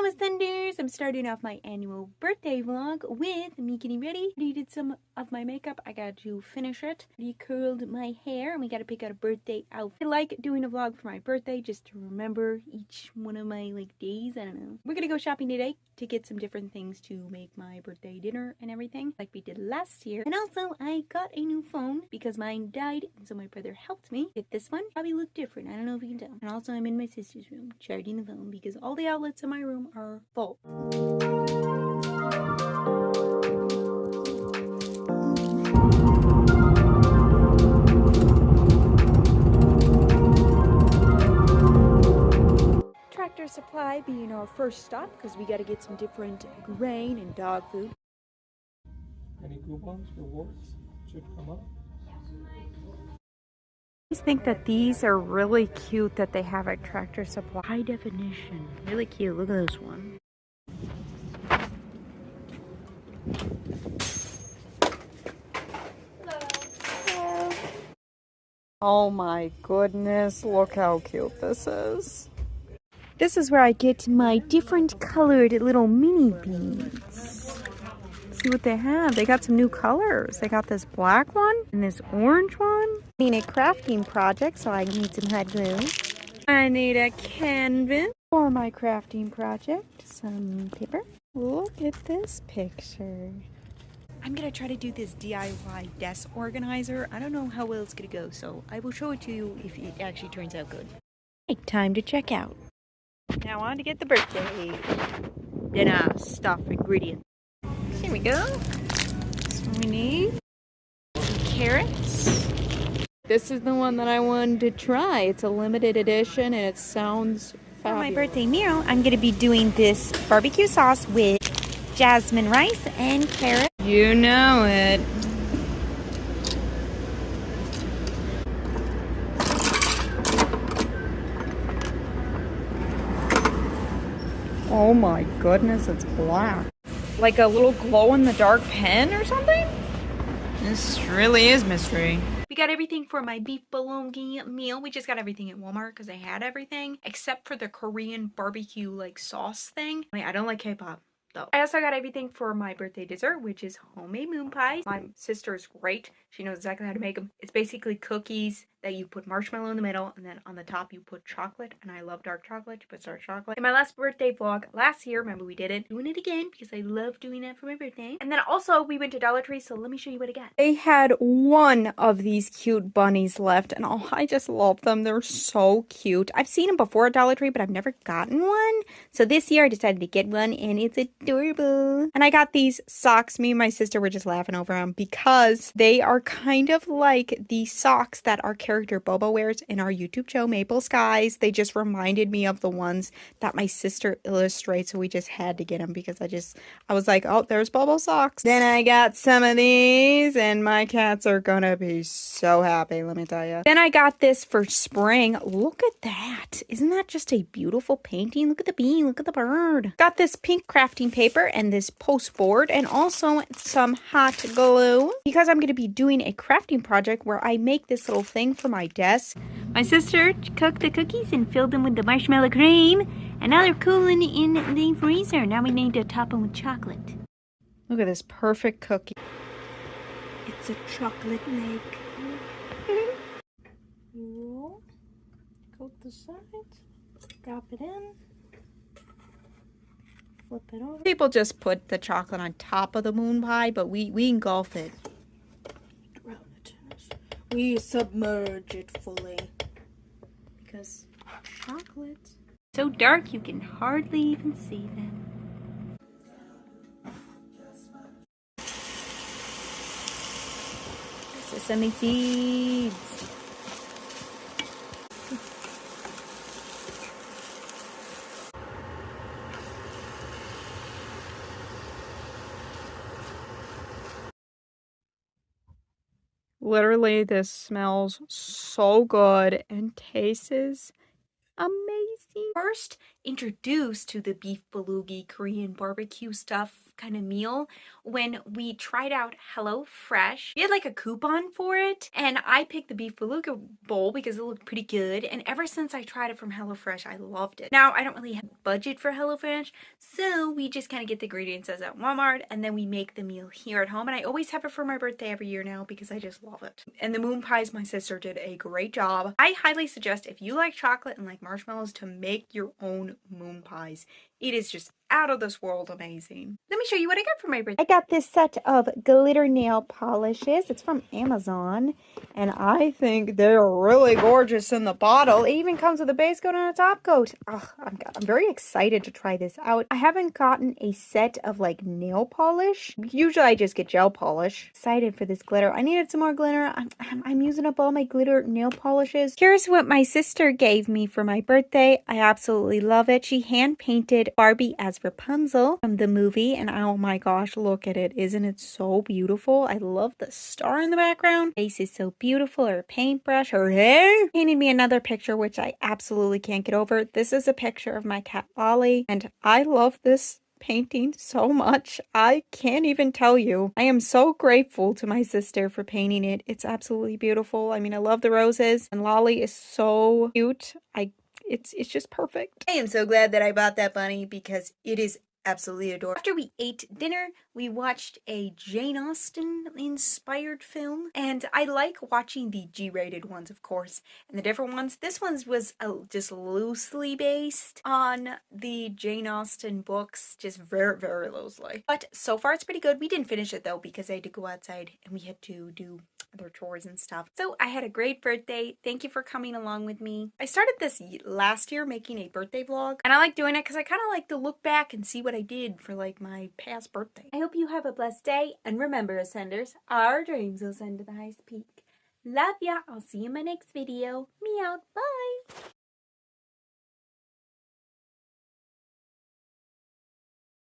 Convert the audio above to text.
Mama Thunders! I'm starting off my annual birthday vlog with me getting ready. I did some of my makeup. I got to finish it. I curled my hair and we got to pick out a birthday outfit. I like doing a vlog for my birthday just to remember each one of my days. I don't know. We're gonna go shopping today to get some different things to make my birthday dinner and everything like we did last year. And also I got a new phone because mine died, and so my brother helped me get this one. Probably look different. I don't know if you can tell. And also I'm in my sister's room charging the phone because all the outlets in my room are full. Tractor Supply being our first stop because we got to get some different grain and dog food. Any coupons, rewards should come up. I just think that these are really cute that they have at Tractor Supply. High definition. Really cute. Look at this one. Hello. Oh my goodness. Look how cute this is. This is where I get my different colored little mini beads. See what they have. They got some new colors. They got this black one and this orange one. I need a crafting project, so I need some hot glue. I need a canvas for my crafting project. Some paper. Look at this picture. I'm gonna try to do this DIY desk organizer. I don't know how well it's gonna go, so I will show it to you if it actually turns out good. Okay, time to check out. Now on to get the birthday dinner stuff ingredients. Here we go. That's what we need. Some carrots. This is the one that I wanted to try. It's a limited edition and it sounds fabulous. For my birthday meal, I'm going to be doing this barbecue sauce with jasmine rice and carrot. You know it. Oh my goodness, it's black. Like a little glow-in-the-dark pen or something? This really is mystery. We got everything for my beef bulgogi meal. We just got everything at Walmart because I had everything except for the Korean barbecue sauce thing. I don't like K-pop though. I also got everything for my birthday dessert, which is homemade moon pies. My sister is great. She knows exactly how to make them. It's basically cookies that you put marshmallow in the middle and then on the top you put chocolate, and I love dark chocolate. You put dark chocolate. In my last birthday vlog last year, remember we did it, doing it again because I love doing that for my birthday. And then also we went to Dollar Tree, so let me show you what I got. They had one of these cute bunnies left, and oh, I just love them. They're so cute. I've seen them before at Dollar Tree, but I've never gotten one. So this year I decided to get one, and it's adorable. And I got these socks. Me and my sister were just laughing over them because they are kind of like the socks that our character Bobo wears in our YouTube show Maple Skies. They just reminded me of the ones that my sister illustrates, so we just had to get them because I was like, oh, there's Bobo socks. Then I got some of these, and my cats are gonna be so happy, let me tell you. Then I got this for spring. Look at that. Isn't that just a beautiful painting? Look at the bee, look at the bird. Got this pink crafting paper and this post board, and also some hot glue because I'm gonna be doing a crafting project where I make this little thing for my desk. My sister cooked the cookies and filled them with the marshmallow cream, and now they're cooling in the freezer. Now we need to top them with chocolate. Look at this perfect cookie. It's a chocolate lake. You coat the sides, drop it in, flip it over. People just put the chocolate on top of the moon pie, but we engulf it. We submerge it fully because chocolate. So dark you can hardly even see them. Sesame seeds. Literally, this smells so good and tastes amazing. First introduced to the beef bulgogi Korean barbecue stuff kind of meal when we tried out HelloFresh. We had like a coupon for it, and I picked the beef beluga bowl because it looked pretty good, and ever since I tried it from HelloFresh, I loved it. Now, I don't really have budget for HelloFresh, so we just kind of get the ingredients as at Walmart, and then we make the meal here at home, and I always have it for my birthday every year now because I just love it. And the moon pies, my sister did a great job. I highly suggest if you like chocolate and like marshmallows to make your own moon pies. It is just out of this world amazing. Let me show you what I got for my birthday. I got this set of glitter nail polishes. It's from Amazon, and I think they're really gorgeous in the bottle. It even comes with a base coat and a top coat. Oh, I'm very excited to try this out. I haven't gotten a set of like nail polish. Usually I just get gel polish. Excited for this glitter. I needed some more glitter. I'm using up all my glitter nail polishes. Here's what my sister gave me for my birthday. I absolutely love it. She hand painted Barbie as Rapunzel from the movie, and oh my gosh, look at it. Isn't it so beautiful? I love the star in the background. Face is so beautiful. Her paintbrush, her hair. Painted me another picture which I absolutely can't get over. This is a picture of my cat Lolly, and I love this painting so much. I can't even tell you. I am so grateful to my sister for painting it. It's absolutely beautiful. I mean, I love the roses, and Lolly is so cute. It's just perfect. I am so glad that I bought that bunny because it is absolutely adorable. After we ate dinner, we watched a Jane Austen inspired film, and I like watching the G-rated ones, of course, and the different ones. This one was just loosely based on the Jane Austen books, just very, very loosely. But so far it's pretty good. We didn't finish it though because I had to go outside and we had to do other chores and stuff. So I had a great birthday. Thank you for coming along with me. I started this last year making a birthday vlog, and I like doing it because I kind of like to look back and see what I did for like my past birthday. I hope you have a blessed day, and remember, Ascenders, our dreams will ascend to the highest peak. Love ya. I'll see you in my next video. Me out. Bye.